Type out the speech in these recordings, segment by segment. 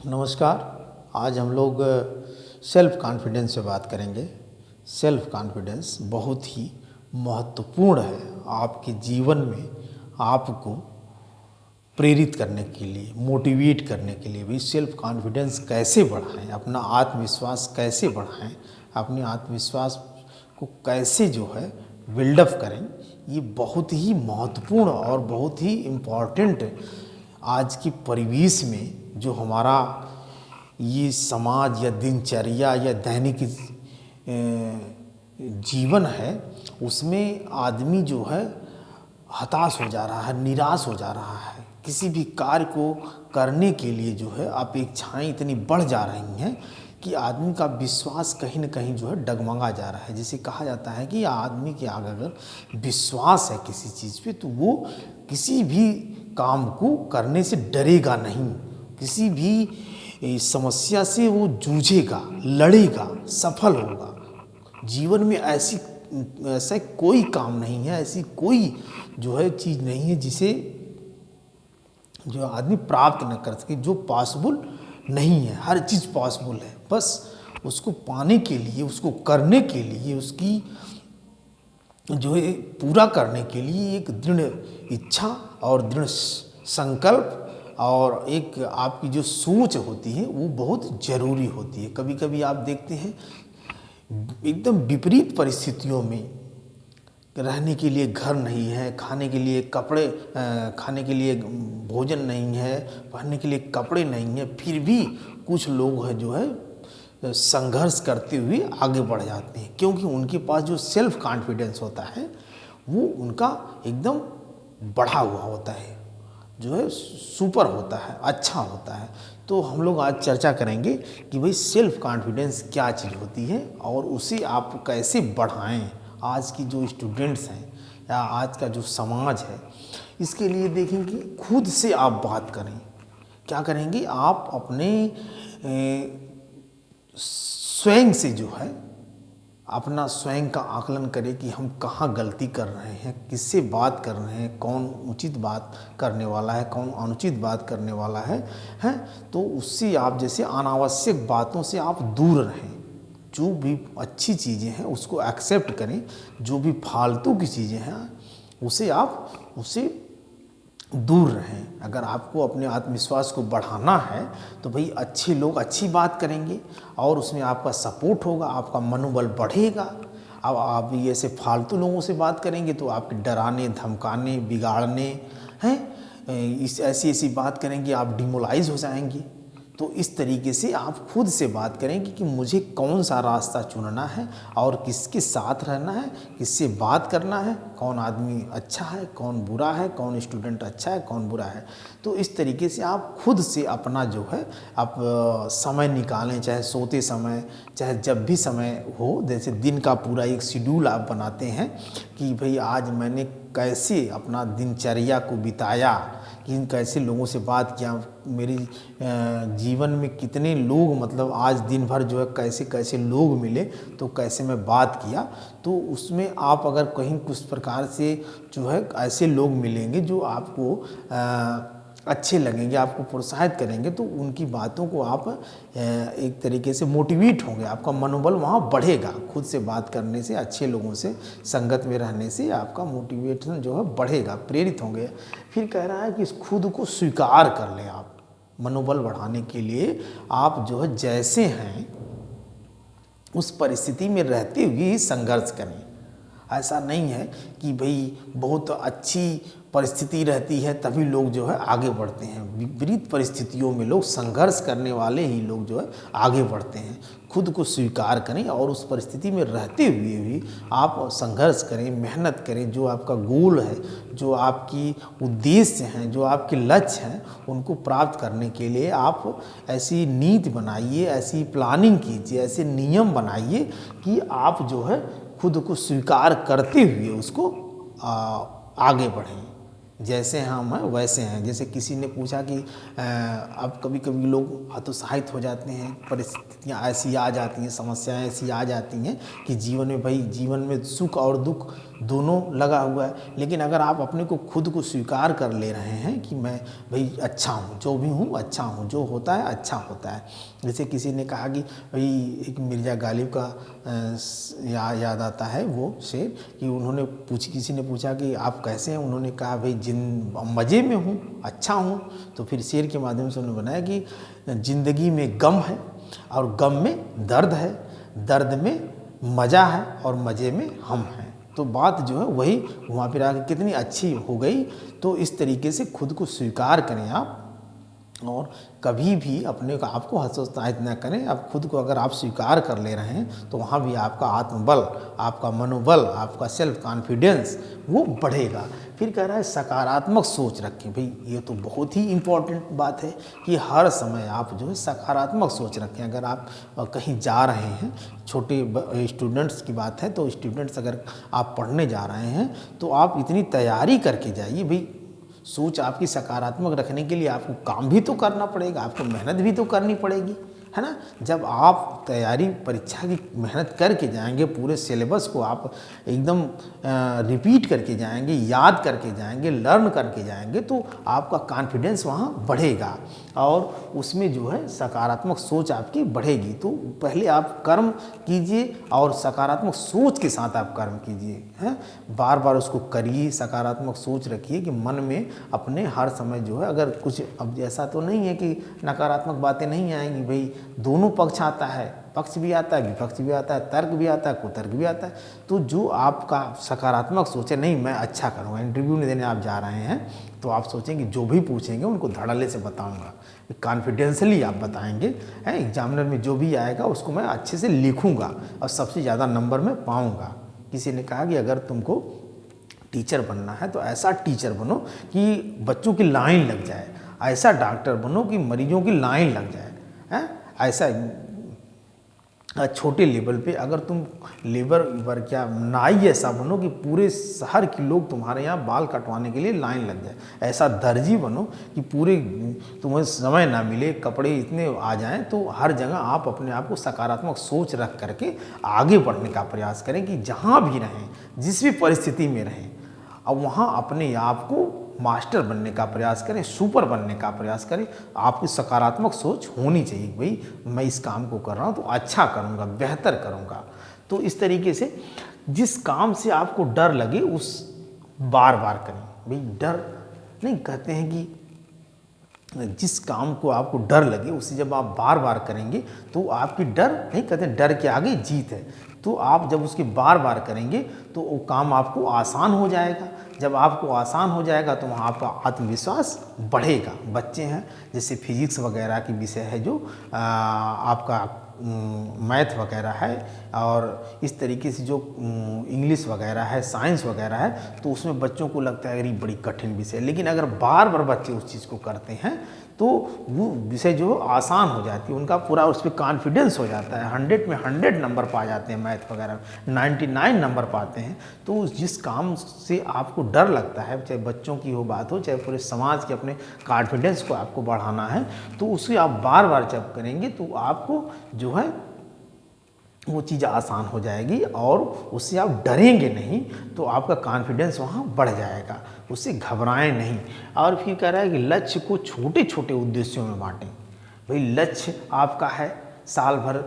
नमस्कार। आज हम लोग सेल्फ कॉन्फिडेंस पे बात करेंगे। सेल्फ कॉन्फिडेंस बहुत ही महत्वपूर्ण है आपके जीवन में। आपको प्रेरित करने के लिए, मोटिवेट करने के लिए भी सेल्फ कॉन्फिडेंस कैसे बढ़ाएं, अपना आत्मविश्वास कैसे बढ़ाएं, अपने आत्मविश्वास को कैसे जो है बिल्डअप करें, ये बहुत ही महत्वपूर्ण और बहुत ही इम्पॉर्टेंट आज की परिवेश में जो हमारा ये समाज या दिनचर्या या दैनिक जीवन है, उसमें आदमी जो है हताश हो जा रहा है, निराश हो जा रहा है। किसी भी कार्य को करने के लिए जो है अपेक्षाएं इतनी बढ़ जा रही हैं कि आदमी का विश्वास कहीं न कहीं जो है डगमगा जा रहा है। जैसे कहा जाता है कि आदमी के आगे अगर विश्वास है किसी चीज़ पे, तो वो किसी भी काम को करने से डरेगा नहीं, किसी भी समस्या से वो जूझेगा, लड़ेगा, सफल होगा। जीवन में ऐसा कोई काम नहीं है, ऐसी कोई जो है चीज़ नहीं है जिसे जो आदमी प्राप्त न कर सके, जो पॉसिबल नहीं है। हर चीज़ पॉसिबल है, बस उसको पाने के लिए, उसको करने के लिए, उसकी जो है पूरा करने के लिए एक दृढ़ इच्छा और दृढ़ संकल्प और एक आपकी जो सोच होती है वो बहुत ज़रूरी होती है। कभी कभी आप देखते हैं एकदम विपरीत परिस्थितियों में, रहने के लिए घर नहीं है, खाने के लिए कपड़े, खाने के लिए भोजन नहीं है, पहनने के लिए कपड़े नहीं है, फिर भी कुछ लोग हैं जो है संघर्ष करते हुए आगे बढ़ जाते हैं, क्योंकि उनके पास जो सेल्फ कॉन्फिडेंस होता है वो उनका एकदम बढ़ा हुआ होता है, जो है सुपर होता है, अच्छा होता है। तो हम लोग आज चर्चा करेंगे कि भाई सेल्फ कॉन्फिडेंस क्या चीज़ होती है और उसे आप कैसे बढ़ाएं। आज की जो स्टूडेंट्स हैं या आज का जो समाज है, इसके लिए देखें कि खुद से आप बात करें। क्या करेंगे आप? अपने स्वयं से जो है अपना स्वयं का आकलन करें कि हम कहाँ गलती कर रहे हैं, किससे बात कर रहे हैं, कौन उचित बात करने वाला है, कौन अनुचित बात करने वाला है, हैं? तो उससे आप जैसे अनावश्यक बातों से आप दूर रहें। जो भी अच्छी चीज़ें हैं उसको एक्सेप्ट करें, जो भी फालतू की चीज़ें हैं उससे दूर रहें। अगर आपको अपने आत्मविश्वास को बढ़ाना है तो भाई अच्छे लोग अच्छी बात करेंगे और उसमें आपका सपोर्ट होगा, आपका मनोबल बढ़ेगा। अब आप ये ऐसे फालतू लोगों से बात करेंगे तो आपके डराने, धमकाने, बिगाड़ने हैं, इस ऐसी बात करेंगे, आप डिमोलाइज हो जाएंगे। तो इस तरीके से आप खुद से बात करेंगे कि मुझे कौन सा रास्ता चुनना है और किसके साथ रहना है, किससे बात करना है, कौन आदमी अच्छा है, कौन बुरा है, कौन स्टूडेंट अच्छा है, कौन बुरा है। तो इस तरीके से आप खुद से अपना जो है आप समय निकालें, चाहे सोते समय, चाहे जब भी समय हो। जैसे दिन का पूरा एक शेड्यूल आप बनाते हैं कि भाई आज मैंने कैसे अपना दिनचर्या को बिताया, किन कैसे लोगों से बात किया, मेरे जीवन में कितने लोग, मतलब आज दिन भर जो है कैसे कैसे लोग मिले, तो कैसे मैं बात किया। तो उसमें आप अगर कहीं कुछ प्रकार से जो है ऐसे लोग मिलेंगे जो आपको अच्छे लगेंगे, आपको प्रोत्साहित करेंगे, तो उनकी बातों को आप एक तरीके से मोटिवेट होंगे, आपका मनोबल वहाँ बढ़ेगा। खुद से बात करने से, अच्छे लोगों से संगत में रहने से आपका मोटिवेशन जो है बढ़ेगा, प्रेरित होंगे। फिर कह रहा है कि इस खुद को स्वीकार कर लें। आप मनोबल बढ़ाने के लिए आप जो है जैसे हैं उस परिस्थिति में रहते हुए ही संघर्ष करें। ऐसा नहीं है कि भाई बहुत अच्छी परिस्थिति रहती है तभी लोग जो है आगे बढ़ते हैं। विपरीत परिस्थितियों में लोग संघर्ष करने वाले ही लोग जो है आगे बढ़ते हैं। खुद को स्वीकार करें और उस परिस्थिति में रहते हुए भी आप संघर्ष करें, मेहनत करें। जो आपका गोल है, जो आपकी उद्देश्य हैं, जो आपके लक्ष्य हैं, उनको प्राप्त करने के लिए आप ऐसी नीति बनाइए, ऐसी प्लानिंग कीजिए, ऐसे नियम बनाइए कि आप जो है खुद को स्वीकार करते हुए उसको आगे बढ़ें। जैसे हम हैं वैसे हैं। जैसे किसी ने पूछा कि अब कभी कभी लोग हतोत्साहित हो जाते हैं, परिस्थितियाँ ऐसी आ जाती हैं, समस्याएं ऐसी आ जाती हैं कि जीवन में सुख और दुख दोनों लगा हुआ है। लेकिन अगर आप अपने को खुद को स्वीकार कर ले रहे हैं कि मैं भाई अच्छा हूँ, जो भी हूँ अच्छा हूँ, जो होता है अच्छा होता है। जैसे किसी ने कहा कि भाई, एक मिर्ज़ा गालिब का याद आता है वो शेर कि उन्होंने किसी ने पूछा कि आप कैसे हैं, उन्होंने कहा भाई मज़े में हूँ, अच्छा हूँ। तो फिर शेर के माध्यम से उन्होंने बनाया कि ज़िंदगी में गम है और गम में दर्द है, दर्द में मज़ा है और मज़े में हम हैं। तो बात जो है वही वहाँ पर आके कितनी अच्छी हो गई। तो इस तरीके से खुद को स्वीकार करें आप, और कभी भी अपने को आपको हतोत्साहित न करें। आप खुद को अगर आप स्वीकार कर ले रहे हैं तो वहाँ भी आपका आत्मबल, आपका मनोबल, आपका सेल्फ कॉन्फिडेंस वो बढ़ेगा। फिर कह रहा है सकारात्मक सोच रखें। भाई ये तो बहुत ही इम्पोर्टेंट बात है कि हर समय आप जो है सकारात्मक सोच रखें। अगर आप कहीं जा रहे हैं, छोटे स्टूडेंट्स की बात है तो स्टूडेंट्स अगर आप पढ़ने जा रहे हैं तो आप इतनी तैयारी करके जाइए। भाई सोच आपकी सकारात्मक रखने के लिए आपको काम भी तो करना पड़ेगा, आपको मेहनत भी तो करनी पड़ेगी, है ना। जब आप तैयारी परीक्षा की मेहनत करके जाएंगे, पूरे सिलेबस को आप एकदम रिपीट करके जाएंगे, याद करके जाएंगे, लर्न करके जाएंगे, तो आपका कॉन्फिडेंस वहाँ बढ़ेगा और उसमें जो है सकारात्मक सोच आपकी बढ़ेगी। तो पहले आप कर्म कीजिए और सकारात्मक सोच के साथ आप कर्म कीजिए, हैं। बार बार उसको करिए, सकारात्मक सोच रखिए कि मन में अपने हर समय जो है, अगर कुछ अब ऐसा तो नहीं है कि नकारात्मक बातें नहीं आएंगी। भाई दोनों पक्ष आता है, पक्ष भी आता है, विपक्ष भी आता है, तर्क भी आता है, कुतर्क भी आता है। तो जो आपका सकारात्मक सोचे, नहीं मैं अच्छा करूँगा, इंटरव्यू देने आप जा रहे हैं तो आप सोचेंगे जो भी पूछेंगे उनको धड़ल्ले से बताऊँगा, कॉन्फिडेंशली आप बताएंगे, हैं। एग्जामिनर में जो भी आएगा उसको मैं अच्छे से लिखूँगा और सबसे ज़्यादा नंबर मैं पाऊँगा। किसी ने कहा कि अगर तुमको टीचर बनना है तो ऐसा टीचर बनो कि बच्चों की लाइन लग जाए, ऐसा डॉक्टर बनो कि मरीजों की लाइन लग जाए, हैं। ऐसा छोटे लेवल पे अगर तुम लेबर पर क्या नाई ऐसा बनो कि पूरे शहर के लोग तुम्हारे यहाँ बाल कटवाने के लिए लाइन लग जाए। ऐसा दर्जी बनो कि पूरे तुम्हें समय ना मिले, कपड़े इतने आ जाएं, तो हर जगह आप अपने आप को सकारात्मक सोच रख करके आगे बढ़ने का प्रयास करें कि जहाँ भी रहें, जिस भी परिस्थिति में रहें, अब वहाँ अपने आप को मास्टर बनने का प्रयास करें, सुपर बनने का प्रयास करें। आपकी सकारात्मक सोच होनी चाहिए, भाई मैं इस काम को कर रहा हूँ तो अच्छा करूँगा, बेहतर करूँगा। तो इस तरीके से जिस काम से आपको डर लगे उस बार बार करें। भाई डर नहीं, कहते हैं कि जिस काम को आपको डर लगे उसे जब आप बार बार करेंगे तो आपकी डर नहीं, कहते डर के आगे जीत है। तो आप जब उसके बार बार करेंगे तो वो काम आपको आसान हो जाएगा। जब आपको आसान हो जाएगा तो वहाँ आपका आत्मविश्वास बढ़ेगा। बच्चे हैं जैसे फिजिक्स वगैरह की विषय है जो आपका मैथ वगैरह है, और इस तरीके से जो इंग्लिश वगैरह है, साइंस वगैरह है, तो उसमें बच्चों को लगता है अरे बड़ी कठिन विषय है। लेकिन अगर बार बार बच्चे उस चीज़ को करते हैं तो वो विषय जो आसान हो जाती है, उनका पूरा उस पर कॉन्फिडेंस हो जाता है। 100 में 100 नंबर पा जाते हैं, मैथ वगैरह 99 नंबर पाते हैं। तो जिस काम से आपको डर लगता है, चाहे बच्चों की हो बात हो, चाहे पूरे समाज के अपने कॉन्फिडेंस को आपको बढ़ाना है, तो उसे आप बार बार जब करेंगे तो आपको जो है वो चीज़ आसान हो जाएगी और उससे आप डरेंगे नहीं, तो आपका कॉन्फिडेंस वहाँ बढ़ जाएगा। उससे घबराएं नहीं। और फिर कह रहा है कि लक्ष्य को छोटे छोटे उद्देश्यों में बांटें। भाई लक्ष्य आपका है साल भर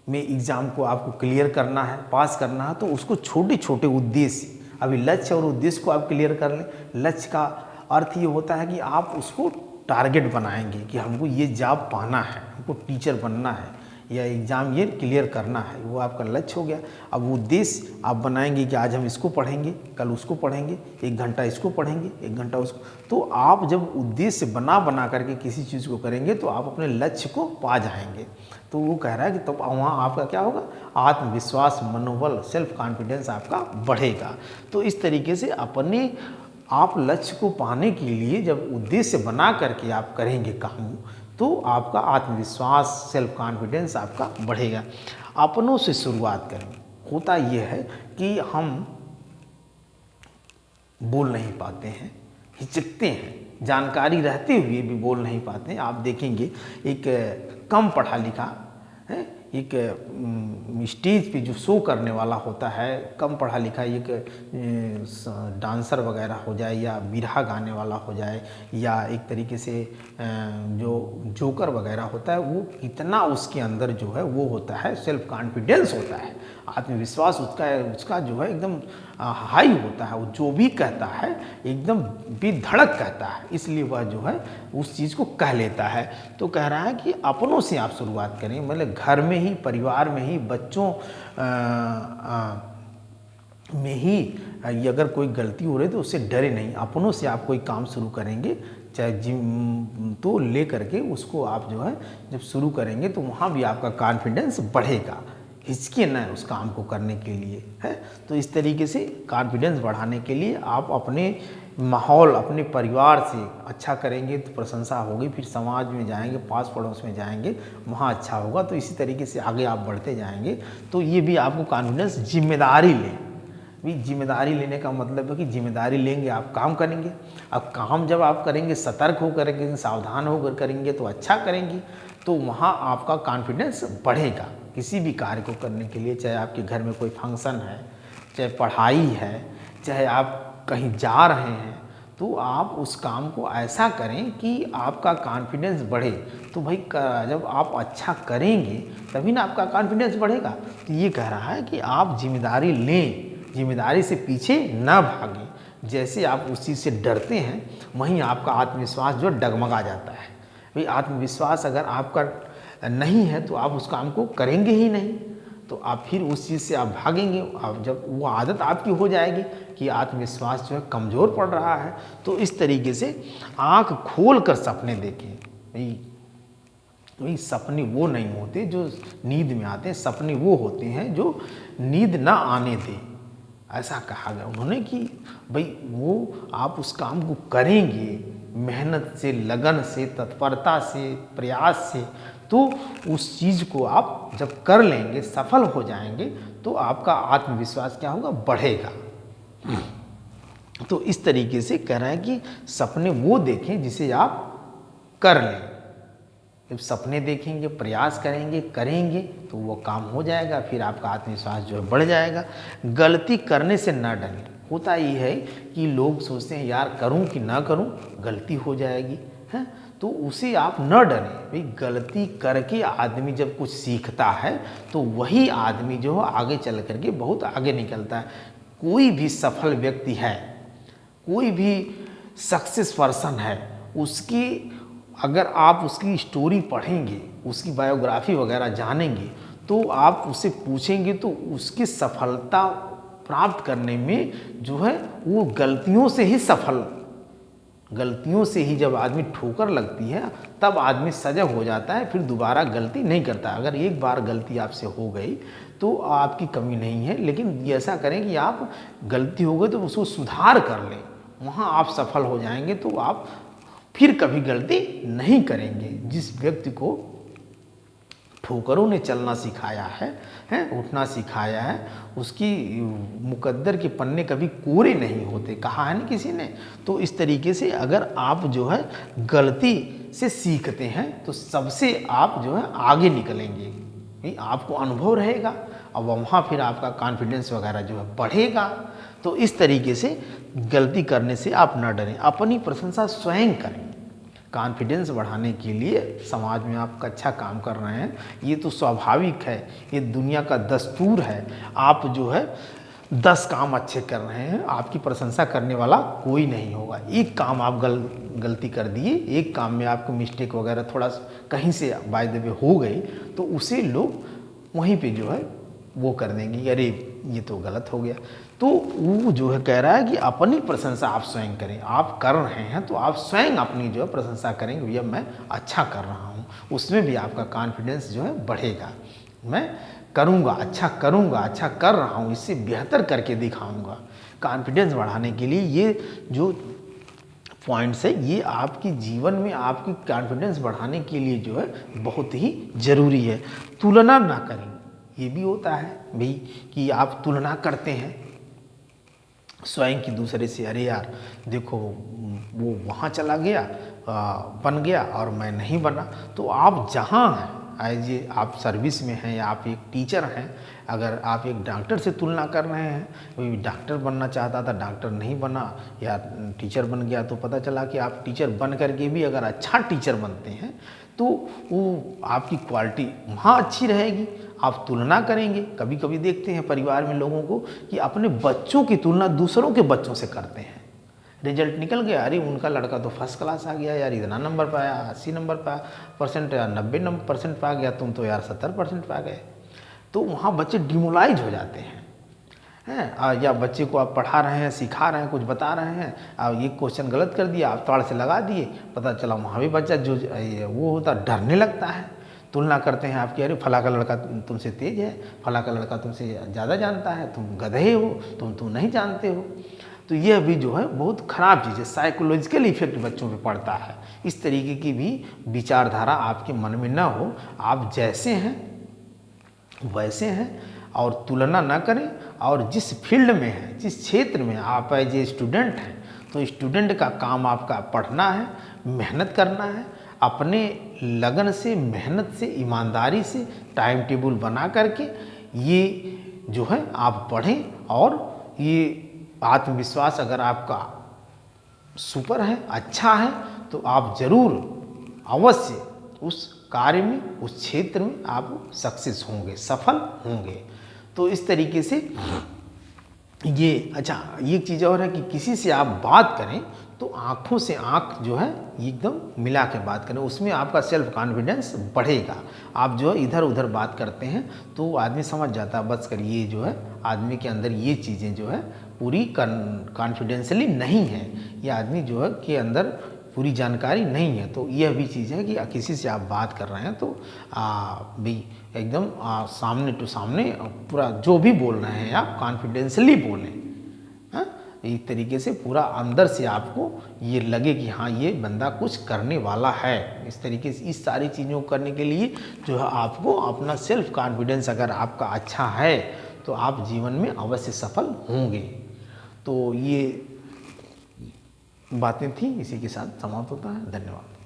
में एग्ज़ाम को आपको क्लियर करना है, पास करना है, तो उसको छोटे छोटे उद्देश्य, अभी लक्ष्य और उद्देश्य को आप क्लियर कर लें। लक्ष्य का अर्थ ये होता है कि आप उसको टारगेट बनाएंगे कि हमको ये जॉब पाना है, हमको टीचर बनना है या एग्ज़ाम ये क्लियर करना है, वो आपका लक्ष्य हो गया। अब उद्देश्य आप बनाएंगे कि आज हम इसको पढ़ेंगे, कल उसको पढ़ेंगे, 1 घंटा इसको पढ़ेंगे, 1 घंटा उसको। तो आप जब उद्देश्य बना करके किसी चीज़ को करेंगे तो आप अपने लक्ष्य को पा जाएंगे। तो वो कह रहा है कि तब वहाँ आपका क्या होगा, आत्मविश्वास, मनोबल, सेल्फ कॉन्फिडेंस आपका बढ़ेगा। तो इस तरीके से अपने आप लक्ष्य को पाने के लिए जब उद्देश्य बना करके आप करेंगे काम, तो आपका आत्मविश्वास, सेल्फ कॉन्फिडेंस आपका बढ़ेगा। अपनों से शुरुआत करें। होता यह है कि हम बोल नहीं पाते हैं, हिचकते हैं, जानकारी रहते हुए भी बोल नहीं पाते हैं। आप देखेंगे एक कम पढ़ा लिखा है एक स्टेज पे जो शो करने वाला होता है, कम पढ़ा लिखा एक डांसर वगैरह हो जाए या बिरहा गाने वाला हो जाए या एक तरीके से जो जोकर वगैरह होता है, वो कितना उसके अंदर जो है वो होता है, सेल्फ कॉन्फिडेंस होता है, आत्मविश्वास उसका जो है एकदम हाई होता है। वो जो भी कहता है एकदम बेधड़क कहता है, इसलिए वह जो है उस चीज़ को कह लेता है। तो कह रहा है कि अपनों से आप शुरुआत करें, मतलब घर में ही, परिवार में ही, बच्चों में ही अगर कोई गलती हो रही है तो उससे डरे नहीं, अपनों से आप कोई काम शुरू करेंगे, चाहे जिम तो ले करके उसको आप जो है जब शुरू करेंगे तो वहाँ भी आपका कॉन्फिडेंस बढ़ेगा, हिचके न उस काम को करने के लिए है। तो इस तरीके से कॉन्फिडेंस बढ़ाने के लिए आप अपने माहौल, अपने परिवार से अच्छा करेंगे तो प्रशंसा होगी, फिर समाज में जाएंगे, पास पड़ोस में जाएंगे, वहाँ अच्छा होगा। तो इसी तरीके से आगे आप बढ़ते जाएंगे। तो ये भी आपको कॉन्फिडेंस, जिम्मेदारी लें भी, जिम्मेदारी लेने का मतलब है कि जिम्मेदारी लेंगे, आप काम करेंगे। अब काम जब आप करेंगे, सतर्क होकर करेंगे, सावधान होकर करेंगे तो अच्छा करेंगे, तो वहाँ आपका कॉन्फिडेंस बढ़ेगा किसी भी कार्य को करने के लिए। चाहे आपके घर में कोई फंक्शन है, चाहे पढ़ाई है, चाहे आप कहीं जा रहे हैं, तो आप उस काम को ऐसा करें कि आपका कॉन्फिडेंस बढ़े। तो भाई जब आप अच्छा करेंगे तभी ना आपका कॉन्फिडेंस बढ़ेगा। तो ये कह रहा है कि आप जिम्मेदारी लें, जिम्मेदारी से पीछे ना भागें। जैसे आप उस चीज़ से डरते हैं, वहीं आपका आत्मविश्वास जो डगमगा जाता है। भाई आत्मविश्वास अगर आपका नहीं है तो आप उस काम को करेंगे ही नहीं, तो आप फिर उस चीज़ से आप भागेंगे। आप जब वो आदत आपकी हो जाएगी कि आत्मविश्वास जो है कमज़ोर पड़ रहा है, तो इस तरीके से आँख खोल कर सपने देखें। भाई सपने वो नहीं होते जो नींद में आते हैं, सपने वो होते हैं जो नींद ना आने दें, ऐसा कहा गया उन्होंने कि भाई वो आप उस काम को करेंगे मेहनत से, लगन से, तत्परता से, प्रयास से, तो उस चीज़ को आप जब कर लेंगे, सफल हो जाएंगे, तो आपका आत्मविश्वास क्या होगा, बढ़ेगा। तो इस तरीके से कह रहे हैं कि सपने वो देखें जिसे आप कर लें। जब सपने देखेंगे, प्रयास करेंगे तो वो काम हो जाएगा, फिर आपका आत्मविश्वास जो है बढ़ जाएगा। गलती करने से ना डरें। होता ये है कि लोग सोचते हैं यार करूं कि ना करूं, गलती हो जाएगी है, तो उसे आप न डरें। भाई गलती करके आदमी जब कुछ सीखता है तो वही आदमी जो है आगे चल करके बहुत आगे निकलता है। कोई भी सफल व्यक्ति है, कोई भी सक्सेस पर्सन है, उसकी अगर आप उसकी स्टोरी पढ़ेंगे, उसकी बायोग्राफी वगैरह जानेंगे, तो आप उससे पूछेंगे तो उसकी सफलता प्राप्त करने में जो है वो गलतियों से ही सफल, गलतियों से ही जब आदमी ठोकर लगती है तब आदमी सजग हो जाता है, फिर दोबारा गलती नहीं करता। अगर एक बार गलती आपसे हो गई तो आपकी कमी नहीं है, लेकिन ऐसा करें कि आप गलती हो गई तो उसको सुधार कर लें, वहाँ आप सफल हो जाएंगे, तो आप फिर कभी गलती नहीं करेंगे। जिस व्यक्ति को ठोकरों ने चलना सिखाया है उठना सिखाया है, उसकी मुकद्दर के पन्ने कभी कोरे नहीं होते, कहा है ना किसी ने। तो इस तरीके से अगर आप जो है गलती से सीखते हैं तो सबसे आप जो है आगे निकलेंगे, आपको अनुभव रहेगा और वहाँ फिर आपका कॉन्फिडेंस वगैरह जो है बढ़ेगा। तो इस तरीके से गलती करने से आप न डरें, अपनी प्रशंसा स्वयं करें। कॉन्फिडेंस बढ़ाने के लिए समाज में आप अच्छा काम कर रहे हैं, ये तो स्वाभाविक है, ये दुनिया का दस्तूर है। आप जो है 10 काम अच्छे कर रहे हैं, आपकी प्रशंसा करने वाला कोई नहीं होगा। एक काम आप गलती कर दिए, एक काम में आपको मिस्टेक वगैरह थोड़ा कहीं से बाय द वे हो गई, तो उसे लोग वहीं पे जो है वो कर देंगे, अरे ये तो गलत हो गया। तो वो जो है कह रहा है कि अपनी प्रशंसा आप स्वयं करें। आप कर रहे हैं तो आप स्वयं अपनी जो है प्रशंसा करेंगे, भैया मैं अच्छा कर रहा हूँ, उसमें भी आपका कॉन्फिडेंस जो है बढ़ेगा। मैं करूँगा, अच्छा करूँगा, अच्छा कर रहा हूँ, इससे बेहतर करके दिखाऊँगा। कॉन्फिडेंस बढ़ाने के लिए ये जो पॉइंट्स है, ये आपके जीवन में आपकी कॉन्फिडेंस बढ़ाने के लिए जो है बहुत ही ज़रूरी है। तुलना ना करें, ये भी होता है भाई कि आप तुलना करते हैं स्वयं की दूसरे से, अरे यार देखो वो वहाँ चला गया बन गया और मैं नहीं बना। तो आप जहाँ हैं एज ए आप सर्विस में हैं या आप एक टीचर हैं, अगर आप एक डॉक्टर से तुलना कर रहे हैं, कोई डॉक्टर बनना चाहता था डॉक्टर नहीं बना या टीचर बन गया, तो पता चला कि आप टीचर बन करके भी अगर अच्छा टीचर बनते हैं तो वो आपकी क्वालिटी वहाँ अच्छी रहेगी। आप तुलना करेंगे, कभी कभी देखते हैं परिवार में लोगों को कि अपने बच्चों की तुलना दूसरों के बच्चों से करते हैं। रिजल्ट निकल गया, अरे उनका लड़का तो फर्स्ट क्लास आ गया यार, इतना नंबर पाया, 80 नंबर पाया परसेंट या 90% पा गया, तुम तो यार 70% पा गए। तो वहाँ बच्चे डिमोलाइज हो जाते हैं या बच्चे को आप पढ़ा रहे हैं, सिखा रहे हैं, कुछ बता रहे हैं, आप ये क्वेश्चन गलत कर दिया, आप ताड़ से लगा दिए, पता चला वहाँ भी बच्चा जो वो होता डरने लगता है। तुलना करते हैं आपकी, अरे फला का लड़का तुमसे तेज है, फला का लड़का तुमसे ज़्यादा जानता है, तुम गधे हो, तुम नहीं जानते हो। तो यह भी जो है बहुत ख़राब चीज़ है, साइकोलॉजिकल इफेक्ट बच्चों पे पड़ता है। इस तरीके की भी विचारधारा आपके मन में ना हो, आप जैसे हैं वैसे हैं और तुलना ना करें। और जिस फील्ड में है, जिस क्षेत्र में आप एज ए स्टूडेंट हैं, तो स्टूडेंट का काम आपका पढ़ना है, मेहनत करना है, अपने लगन से, मेहनत से, ईमानदारी से टाइम टेबल बना करके ये जो है आप पढ़ें। और ये आत्मविश्वास अगर आपका सुपर है, अच्छा है, तो आप ज़रूर अवश्य उस कार्य में, उस क्षेत्र में आप सक्सेस होंगे, सफल होंगे। तो इस तरीके से ये अच्छा, ये चीज़ और है कि किसी से आप बात करें तो आँखों से आँख जो है एकदम मिला के बात करें, उसमें आपका सेल्फ कॉन्फिडेंस बढ़ेगा। आप जो है इधर उधर बात करते हैं तो आदमी समझ जाता है बस कर, ये जो है आदमी के अंदर ये चीज़ें जो है पूरी कॉन्फिडेंशियली नहीं है, ये आदमी जो है के अंदर पूरी जानकारी नहीं है। तो यह भी चीज़ है कि किसी से आप बात कर रहे हैं तो भी एकदम सामने टू सामने पूरा जो भी बोल रहे हैं आप कॉन्फिडेंशियली बोलें। एक तरीके से पूरा अंदर से आपको ये लगे कि हाँ ये बंदा कुछ करने वाला है। इस तरीके से इस सारी चीज़ों को करने के लिए जो है आपको अपना सेल्फ कॉन्फिडेंस अगर आपका अच्छा है तो आप जीवन में अवश्य सफल होंगे। तो ये बातें थी, इसी के साथ समाप्त होता है। धन्यवाद।